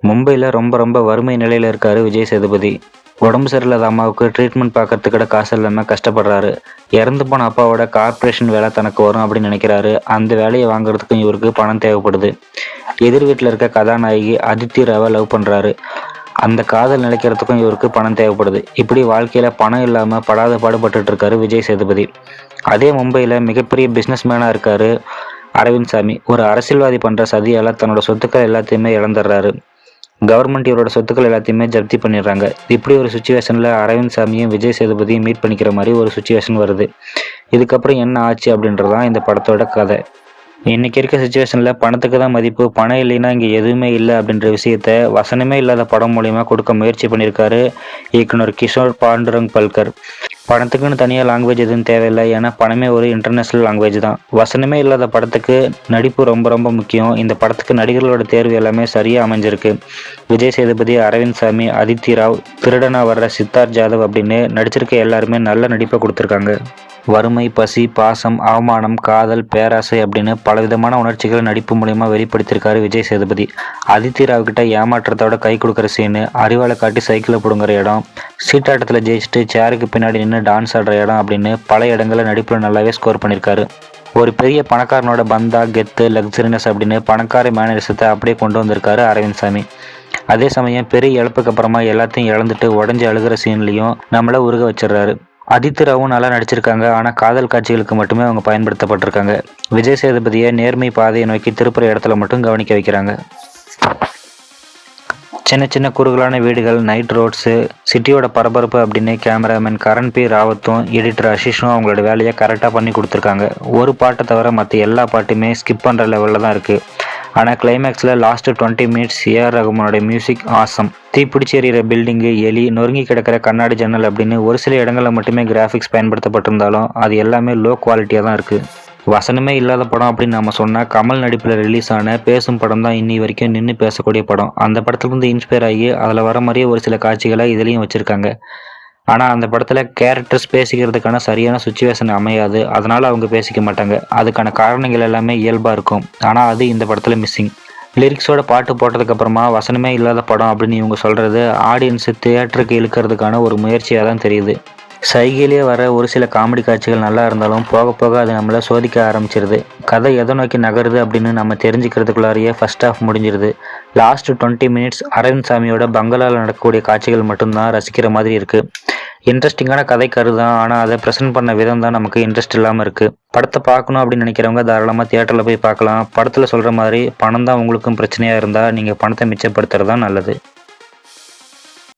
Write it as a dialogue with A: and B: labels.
A: மும்பையில் ரொம்ப ரொம்ப வறுமை நிலையில் இருக்கார் விஜய் சேதுபதி. உடம்பு சரியில்லாத அம்மாவுக்கு ட்ரீட்மெண்ட் பார்க்கறதுக்கு கூட காசு இல்லாமல் கஷ்டப்படுறாரு. இறந்து போன அப்பாவோட கார்ப்பரேஷன் வேலை தனக்கு வரும் அப்படின்னு நினைக்கிறாரு. அந்த வேலையை வாங்குறதுக்கும் இவருக்கு பணம் தேவைப்படுது. எதிர் வீட்டில் இருக்க கதாநாயகி அதித்தி ராவை லவ் பண்ணுறாரு. அந்த காதல் நிலைக்கிறதுக்கும் இவருக்கு பணம் தேவைப்படுது. இப்படி வாழ்க்கையில் பணம் இல்லாமல் படாத பாடுபட்டு இருக்காரு விஜய் சேதுபதி. அதே மும்பையில் மிகப்பெரிய பிஸ்னஸ் மேனாக இருக்கார் அரவிந்த் சாமி. ஒரு அரசியல்வாதி பண்ணுற சதியால் தன்னோட சொத்துக்கள் எல்லாத்தையுமே இழந்துடுறாரு. கவர்மெண்ட் இவரோட சொத்துக்கள் எல்லாத்தையுமே ஜப்தி பண்ணிடுறாங்க. இப்படி ஒரு சுச்சுவேஷனில் அரவிந்த் சாமியும் விஜய் சேதுபதியும் மீட் பண்ணிக்கிற மாதிரி ஒரு சுச்சுவேஷன் வருது. இதுக்கப்புறம் என்ன ஆச்சு அப்படின்றதான் இந்த படத்தோட கதை. இன்னைக்கு இருக்க சுச்சுவேஷனில் பணத்துக்கு தான் மதிப்பு, பணம் இல்லைன்னா இங்கே எதுவுமே இல்லை அப்படின்ற விஷயத்த வசனமே இல்லாத படம் மூலிமா கொடுக்க முயற்சி பண்ணியிருக்காரு இயக்குனர் கிஷோர் பாண்டுரங் பல்கர். பணத்துக்குன்னு தனியாக லாங்குவேஜ் எதுவும் தேவையில்லை, ஏன்னா பணமே ஒரு இன்டர்நேஷ்னல் லாங்குவேஜ் தான். வசனமே இல்லாத படத்துக்கு நடிப்பு ரொம்ப ரொம்ப முக்கியம். இந்த படத்துக்கு நடிகர்களோட தேர்வு எல்லாமே சரியாக அமைஞ்சிருக்கு. விஜய் சேதுபதி, அரவிந்த் சாமி, அதித்தி ராவ், திருடனா வர்ற சித்தார்த் ஜாதவ் அப்படின்னு நடிச்சிருக்க எல்லாருமே நல்ல நடிப்பை கொடுத்துருக்காங்க. வறுமை, பசி, பாசம், அவமானம், காதல், பேராசை அப்படின்னு பலவிதமான உணர்ச்சிகளை நடிப்பு மூலியமா வெளிப்படுத்தியிருக்காரு விஜய் சேதுபதி. அதித்தி ராவ் கிட்ட ஏமாற்றத்தோட கை கொடுக்குற சீனு, அறிவாளை காட்டி சைக்கிளை பிடுங்குற இடம், சீட்டாட்டத்தில் ஜெயிச்சுட்டு சேருக்கு பின்னாடி நின்று டான்ஸ் ஆடுற இடம் அப்படின்னு பல இடங்களில் நடிப்பில் நல்லாவே ஸ்கோர் பண்ணியிருக்காரு. ஒரு பெரிய பணக்காரனோட பந்தா, கெத்து, லக்ஸரினஸ் அப்படின்னு பணக்கார மேனரிசத்தை அப்படியே கொண்டு வந்திருக்காரு அரவிந்த் சாமி. அதே சமயம் பெரிய இழப்புக்கு அப்புறமா எல்லாத்தையும் இழந்துட்டு உடஞ்சி அழுகிற சீன்லையும் நம்மள உருக வச்சிடுறாரு. அதித்தி ராவும் நல்லா நடிச்சிருக்காங்க. ஆனால் காதல் காட்சிகளுக்கு மட்டுமே அவங்க பயன்படுத்தப்பட்டிருக்காங்க. விஜய் சேதுபதியை நேர்மை பாதையை நோக்கி திருப்புற இடத்துல மட்டும் கவனிக்க வைக்கிறாங்க. சின்ன சின்ன குறுகலான வீடுகள், நைட் ரோட்ஸு, சிட்டியோட பரபரப்பு அப்படின்னு கேமராமேன் கரண் பி ராவத்தும் எடிட்டர் அஷிஷும் அவங்களோட வேலையை கரெக்டாக பண்ணி கொடுத்துருக்காங்க. ஒரு பாட்டை தவிர மற்ற எல்லா பாட்டுமே ஸ்கிப் பண்ணுற லெவலில் தான் இருக்குது. ஆனால் கிளைமேக்ஸில் லாஸ்ட்டு 20 மினிட்ஸ் ஏஆர் ரகுமானோட மியூசிக் ஆசம். தீப்பிடிச்சி எறிகிற பில்டிங்கு, எலி, நொறுங்கி கிடக்கிற கண்ணாடி ஜன்னல் அப்படின்னு ஒரு சில இடங்களில் மட்டுமே கிராஃபிக்ஸ் பயன்படுத்தப்பட்டிருந்தாலும் அது எல்லாமே லோ குவாலிட்டியாக தான் இருக்குது. வசனமே இல்லாத படம் அப்படின்னு நம்ம சொன்னால் கமல் நடிப்பில் ரிலீஸ் ஆன பேசும் படம் தான் இன்னி வரைக்கும் நின்று பேசக்கூடிய படம். அந்த படத்துலேருந்து இன்ஸ்பயர் ஆகி அதில் வர மாதிரியே ஒரு சில காட்சிகளை இதுலேயும் வச்சுருக்காங்க. ஆனால் அந்த படத்தில் கேரக்டர்ஸ் பேசிக்கிறதுக்கான சரியான சுச்சுவேஷன் அமையாது. அதனால் அவங்க பேசிக்க மாட்டாங்க. அதுக்கான காரணங்கள் எல்லாமே இயல்பாக இருக்கும். ஆனால் அது இந்த படத்தில் மிஸ்ஸிங். லிரிக்ஸோட பாட்டு போட்டதுக்கப்புறமா வசனமே இல்லாத படம் அப்படின்னு இவங்க சொல்கிறது ஆடியன்ஸு தியேட்டருக்கு இழுக்கிறதுக்கான ஒரு முயற்சியாக தான் தெரியுது. சைகையிலேயே வர ஒரு சில காமெடி காட்சிகள் நல்லா இருந்தாலும் போக போக அது நம்மளை சோதிக்க ஆரம்பிச்சிருது. கதை எதை நோக்கி நகருது அப்படின்னு நம்ம தெரிஞ்சுக்கிறதுக்குள்ளாரையே ஃபர்ஸ்ட் ஹாஃப் முடிஞ்சிருது. லாஸ்ட் 20 மினிட்ஸ் அரவிந்த் சாமியோட பங்களாவில் நடக்கக்கூடிய காட்சிகள் மட்டும்தான் ரசிக்கிற மாதிரி இருக்குது. இன்ட்ரெஸ்டிங்கான கதை கருதான், ஆனால் அதை ப்ரெசென்ட் பண்ண விதம் தான் நமக்கு இன்ட்ரெஸ்ட் இல்லாமல் இருக்குது. படத்தை பார்க்கணும் அப்படின்னு நினைக்கிறவங்க தாராளமாக தியேட்டரில் போய் பார்க்கலாம். படத்தில் சொல்கிற மாதிரி பணம் தான் உங்களுக்கும் பிரச்சனையாக இருந்தால் நீங்கள் பணத்தை மிச்சப்படுத்துறது தான் நல்லது.